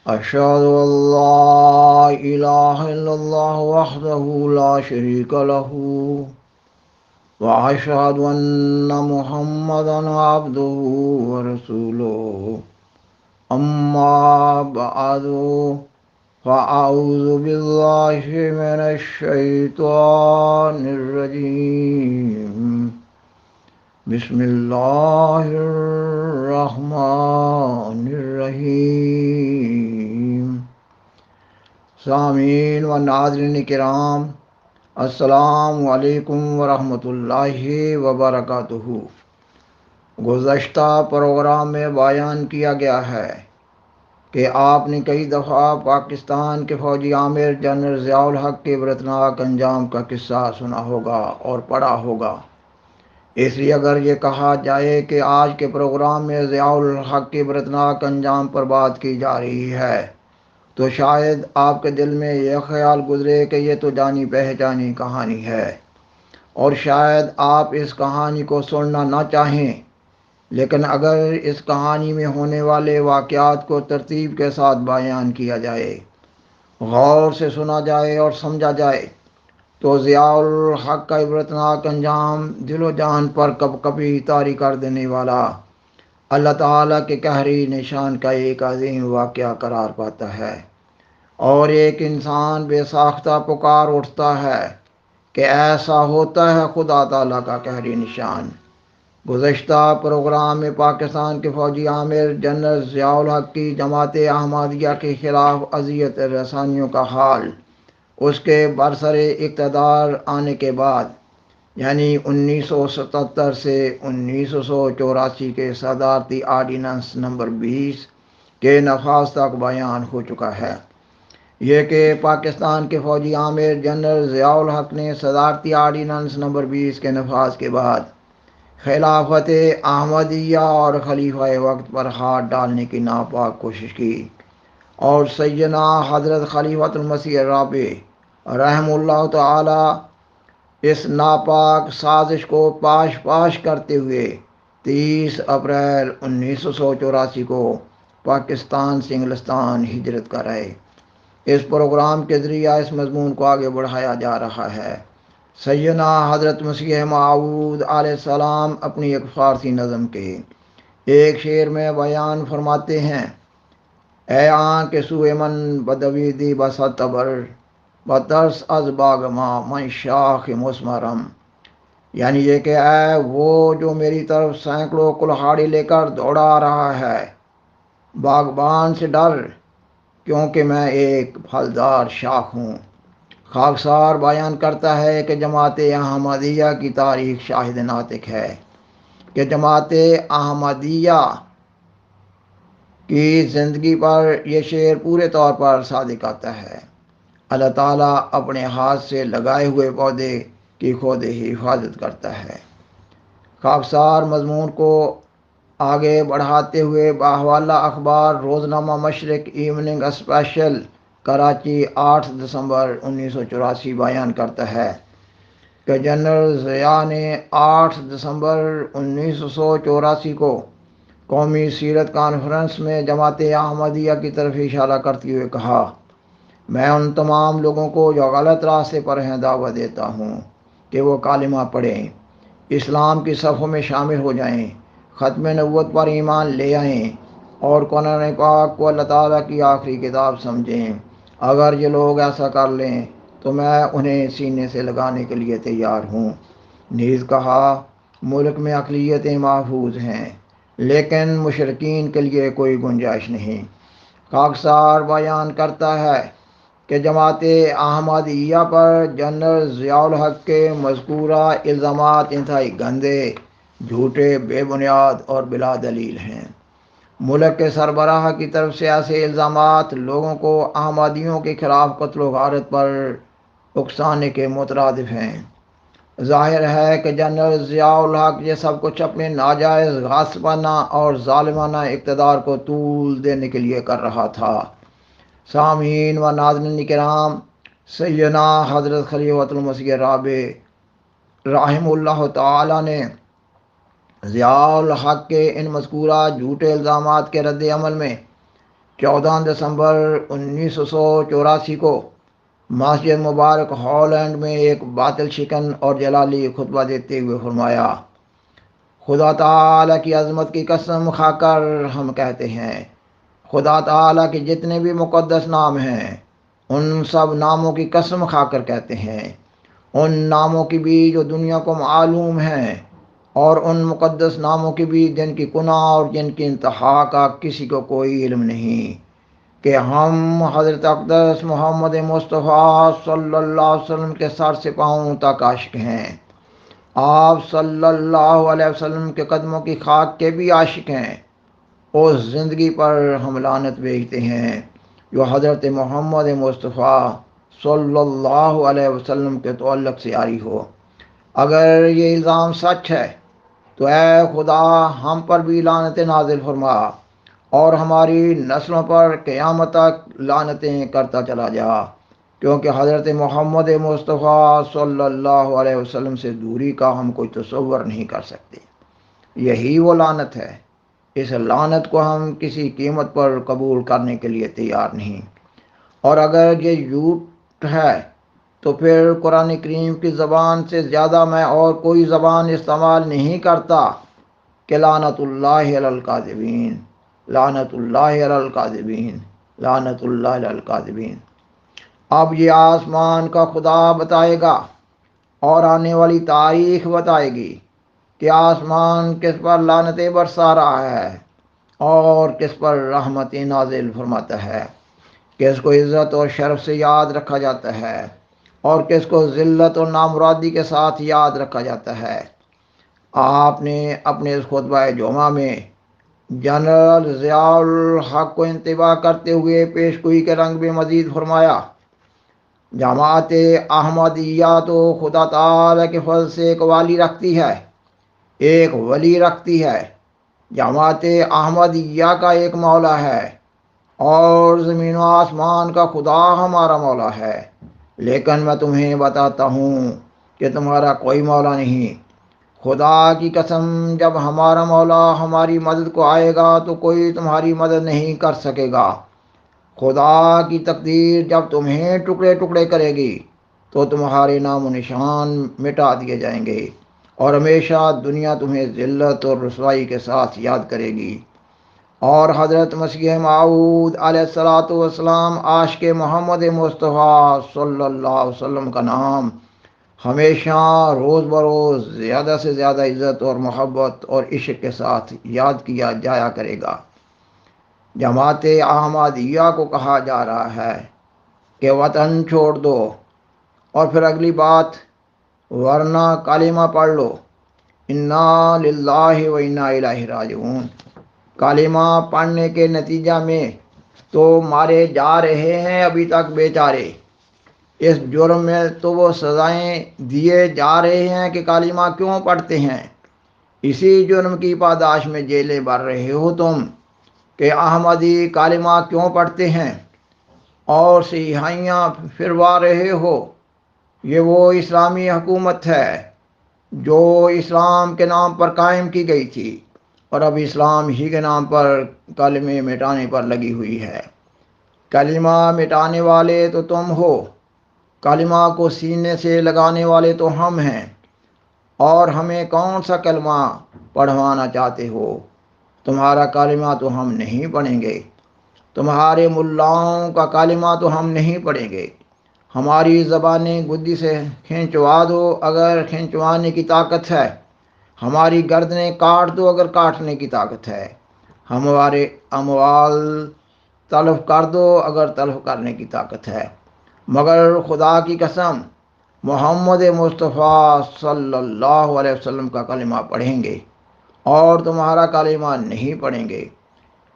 أشهد أن لا إله إلا الله وحده لا شريك له وأشهد أن محمدا عبده ورسوله أما بعد فأعوذ بالله من الشيطان الرجيم بسم الله الرحمن الرحيم سامعین و ناظرین کرام، السلام علیکم ورحمۃ اللہ وبرکاتہ۔ گزشتہ پروگرام میں بیان کیا گیا ہے کہ آپ نے کئی دفعہ پاکستان کے فوجی عامر جنرل ضیاء الحق کے عبرتناک انجام کا قصہ سنا ہوگا اور پڑھا ہوگا۔ اس لیے اگر یہ کہا جائے کہ آج کے پروگرام میں ضیاء الحق کے عبرتناک انجام پر بات کی جا رہی ہے تو شاید آپ کے دل میں یہ خیال گزرے کہ یہ تو جانی پہچانی کہانی ہے، اور شاید آپ اس کہانی کو سننا نہ چاہیں، لیکن اگر اس کہانی میں ہونے والے واقعات کو ترتیب کے ساتھ بیان کیا جائے، غور سے سنا جائے اور سمجھا جائے تو ضیاء الحق کا عبرتناک انجام دل و جان پر کب کبھی طاری کر دینے والا اللہ تعالیٰ کے قہری نشان کا ایک عظیم واقعہ قرار پاتا ہے، اور ایک انسان بے ساختہ پکار اٹھتا ہے کہ ایسا ہوتا ہے خدا تعالیٰ کا قہری نشان۔ گزشتہ پروگرام میں پاکستان کے فوجی عامر جنرل ضیاء الحق کی جماعت احمدیہ کے خلاف اذیت رسانیوں کا حال اس کے برسر اقتدار آنے کے بعد، یعنی 1977 سے 1984 کے صدارتی آرڈیننس نمبر 20 کے نفاذ تک بیان ہو چکا ہے۔ یہ کہ پاکستان کے فوجی عامر جنرل ضیاء الحق نے صدارتی آرڈیننس نمبر 20 کے نفاذ کے بعد خلافت احمدیہ اور خلیفہ وقت پر ہاتھ ڈالنے کی ناپاک کوشش کی، اور سیدنا حضرت خلیفۃ المسیح الرابع رحم اللہ تعالی اس ناپاک سازش کو پاش کرتے ہوئے 30 اپریل 1984 کو پاکستان سے انگلستان ہجرت کر آئے۔ اس پروگرام کے ذریعہ اس مضمون کو آگے بڑھایا جا رہا ہے۔ سیدنا حضرت مسیح موعود علیہ السلام اپنی ایک فارسی نظم کے ایک شعر میں بیان فرماتے ہیں: اے آن کے سوئے من بدویدی بستبر بترس از باغ ما من شاخ مسمرم، یعنی یہ کہ اے وہ جو میری طرف سینکڑوں کلہاڑی لے کر دوڑا آ رہا ہے، باغبان سے ڈر کیونکہ میں ایک پھلدار شاخ ہوں۔ خاکسار بیان کرتا ہے کہ جماعت احمدیہ کی تاریخ شاہد ناطق ہے کہ جماعت احمدیہ کی زندگی پر یہ شعر پورے طور پر صادق آتا ہے۔ اللہ تعالیٰ اپنے ہاتھ سے لگائے ہوئے پودے کی خود حفاظت کرتا ہے۔ خاکسار مضمون کو آگے بڑھاتے ہوئے بحوالہ اخبار روزنامہ مشرق ایوننگ اسپیشل کراچی 8 دسمبر 1984 بیان کرتا ہے کہ جنرل ضیاء نے 8 دسمبر 1984 کو قومی سیرت کانفرنس میں جماعت احمدیہ کی طرف اشارہ کرتے ہوئے کہا: میں ان تمام لوگوں کو جو غلط راستے پر ہیں دعوت دیتا ہوں کہ وہ کلمہ پڑھیں، اسلام کی صفوں میں شامل ہو جائیں، ختم نبوت پر ایمان لے آئیں اور قرآن پاک کو اللہ تعالیٰ کی آخری کتاب سمجھیں۔ اگر یہ لوگ ایسا کر لیں تو میں انہیں سینے سے لگانے کے لیے تیار ہوں۔ نیز کہا: ملک میں اقلیتیں محفوظ ہیں لیکن مشرکین کے لیے کوئی گنجائش نہیں۔ خاکسار بیان کرتا ہے کہ جماعت احمدیہ پر جنرل ضیاء الحق کے مذکورہ الزامات انتہائی گندے، جھوٹے، بے بنیاد اور بلا دلیل ہیں۔ ملک کے سربراہ کی طرف سے ایسے الزامات لوگوں کو احمدیوں کے خلاف قتل و غارت پر اکسانے کے مترادف ہیں۔ ظاہر ہے کہ جنرل ضیاء الحق یہ سب کچھ اپنے ناجائز، غاصبانہ اور ظالمانہ اقتدار کو طول دینے کے لیے کر رہا تھا۔ سامعین و ناظرین کرام، سیدنا حضرت خلیفۃ المسیح الرابع رحم اللہ تعالی نے ضیاء الحق کے ان مذکورہ جھوٹے الزامات کے رد عمل میں 14 دسمبر 1984 کو مسجد مبارک ہالینڈ میں ایک باطل شکن اور جلالی خطبہ دیتے ہوئے فرمایا، خدا تعالیٰ کی عظمت کی قسم کھا کر ہم کہتے ہیں، خدا تعالیٰ کے جتنے بھی مقدس نام ہیں ان سب ناموں کی قسم کھا کر کہتے ہیں، ان ناموں کی بھی جو دنیا کو معلوم ہیں، اور ان مقدس ناموں کی بھی جن کی کنہ اور جن کی انتہا کا کسی کو کوئی علم نہیں، کہ ہم حضرت اقدس محمد مصطفیٰ صلی اللہ علیہ وسلم کے سر سے پاؤں تک عاشق ہیں، آپ صلی اللہ علیہ وسلم کے قدموں کی خاک کے بھی عاشق ہیں۔ اس زندگی پر ہم لعنت بھیجتے ہیں جو حضرت محمد مصطفیٰ صلی اللہ علیہ وسلم کے تعلق سے آری ہو۔ اگر یہ الزام سچ ہے تو اے خدا ہم پر بھی لعنت نازل فرما اور ہماری نسلوں پر قیامت تک لعنتیں کرتا چلا جا، کیونکہ حضرت محمد مصطفیٰ صلی اللہ علیہ وسلم سے دوری کا ہم کوئی تصور نہیں کر سکتے۔ یہی وہ لعنت ہے، اس لعنت کو ہم کسی قیمت پر قبول کرنے کے لیے تیار نہیں، اور اگر یہ جھوٹ ہے تو پھر قرآن کریم کی زبان سے زیادہ میں اور کوئی زبان استعمال نہیں کرتا کہ لعنت اللہ علی الکاذبین، لعنت اللہ علی الکاذبین، لعنت اللہ علی الکاذبین۔ اب یہ آسمان کا خدا بتائے گا اور آنے والی تاریخ بتائے گی کہ آسمان کس پر لعنتیں برسا رہا ہے اور کس پر رحمت نازل فرماتا ہے، کس کو عزت اور شرف سے یاد رکھا جاتا ہے اور کس کو ذلت اور نامرادی کے ساتھ یاد رکھا جاتا ہے۔ آپ نے اپنے اس خطبہ جمعہ میں جنرل ضیاء الحق کو انتباہ کرتے ہوئے پیشگوئی کے رنگ میں مزید فرمایا، جماعت احمدیہ تو خدا تعالیٰ کے فضل سے ایک والی رکھتی ہے، ایک ولی رکھتی ہے۔ جماعت احمدیہ کا ایک مولا ہے اور زمین و آسمان کا خدا ہمارا مولا ہے، لیکن میں تمہیں بتاتا ہوں کہ تمہارا کوئی مولا نہیں۔ خدا کی قسم جب ہمارا مولا ہماری مدد کو آئے گا تو کوئی تمہاری مدد نہیں کر سکے گا۔ خدا کی تقدیر جب تمہیں ٹکڑے ٹکڑے کرے گی تو تمہارے نام و نشان مٹا دیے جائیں گے اور ہمیشہ دنیا تمہیں ذلت اور رسوائی کے ساتھ یاد کرے گی، اور حضرت مسیح موعود علیہ الصلوۃ والسلام عاشق محمد مصطفیٰ صلی اللہ علیہ وسلم کا نام ہمیشہ روز بروز زیادہ سے زیادہ عزت اور محبت اور عشق کے ساتھ یاد کیا جایا کرے گا۔ جماعت احمدیہ کو کہا جا رہا ہے کہ وطن چھوڑ دو، اور پھر اگلی بات، ورنہ کلمہ پڑھ لو، انا للہ و انا الیہ راجعون۔ کلمہ پڑھنے کے نتیجہ میں تو مارے جا رہے ہیں ابھی تک بیچارے، اس جرم میں تو وہ سزائیں دیے جا رہے ہیں کہ کلمہ کیوں پڑھتے ہیں، اسی جرم کی پاداش میں جیلیں بھر رہے ہو تم کہ احمدی کلمہ کیوں پڑھتے ہیں اور سیاہیاں پھروا رہے ہو۔ یہ وہ اسلامی حکومت ہے جو اسلام کے نام پر قائم کی گئی تھی اور اب اسلام ہی کے نام پر کلمے مٹانے پر لگی ہوئی ہے۔ کلمہ مٹانے والے تو تم ہو، کلمہ کو سینے سے لگانے والے تو ہم ہیں، اور ہمیں کون سا کلمہ پڑھوانا چاہتے ہو؟ تمہارا کلمہ تو ہم نہیں پڑھیں گے، تمہارے ملاؤں کا کلمہ تو ہم نہیں پڑھیں گے۔ ہماری زبانیں گدی سے کھینچوا دو اگر کھینچوانے کی طاقت ہے، ہماری گردنیں کاٹ دو اگر کاٹنے کی طاقت ہے، ہمارے اموال تلف کر دو اگر تلف کرنے کی طاقت ہے، مگر خدا کی قسم محمد مصطفیٰ صلی اللہ علیہ وسلم کا کلمہ پڑھیں گے اور تمہارا کلمہ نہیں پڑھیں گے۔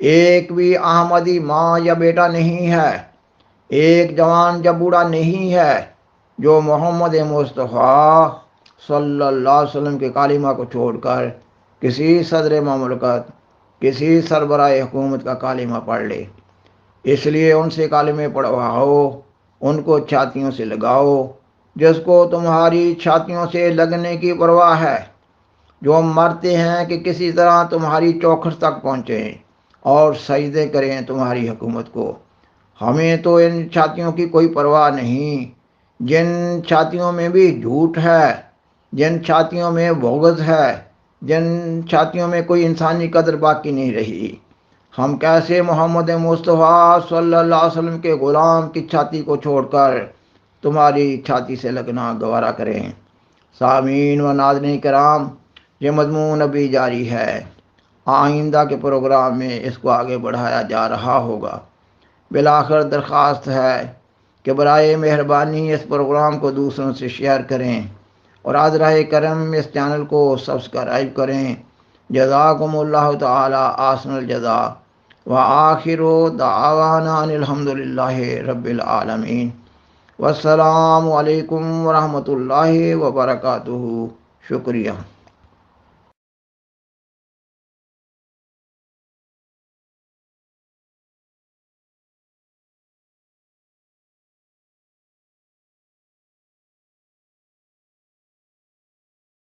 ایک بھی احمدی ماں یا بیٹا نہیں ہے، ایک جوان یا بوڑھا نہیں ہے جو محمد مصطفیٰ صلی اللہ علیہ وسلم کے کلمہ کو چھوڑ کر کسی صدر مملکت، کسی سربراہ حکومت کا کلمہ پڑھ لے۔ اس لیے ان سے کلمے پڑھواؤ، ان کو چھاتیوں سے لگاؤ، جس کو تمہاری چھاتیوں سے لگنے کی پرواہ ہے، جو مرتے ہیں کہ کسی طرح تمہاری چوکھٹ تک پہنچیں اور سجدے کریں تمہاری حکومت کو۔ ہمیں تو ان چھاتیوں کی کوئی پرواہ نہیں جن چھاتیوں میں بھی جھوٹ ہے، جن چھاتیوں میں بغض ہے، جن چھاتیوں میں کوئی انسانی قدر باقی نہیں رہی۔ ہم کیسے محمد مصطفیٰ صلی اللہ علیہ وسلم کے غلام کی چھاتی کو چھوڑ کر تمہاری چھاتی سے لگنا گوارا کریں۔ سامعین و ناظرین کرام، یہ مضمون ابھی جاری ہے، آئندہ کے پروگرام میں اس کو آگے بڑھایا جا رہا ہوگا۔ بالآخر درخواست ہے کہ برائے مہربانی اس پروگرام کو دوسروں سے شیئر کریں اور حضرہ کرم اس چینل کو سبسکرائب کریں۔ جزاکم اللہ تعالی احسن الجزاء وآخر دعوانا ان الحمد للہ رب العالمین۔ والسلام علیکم ورحمۃ اللہ وبرکاتہ۔ شکریہ۔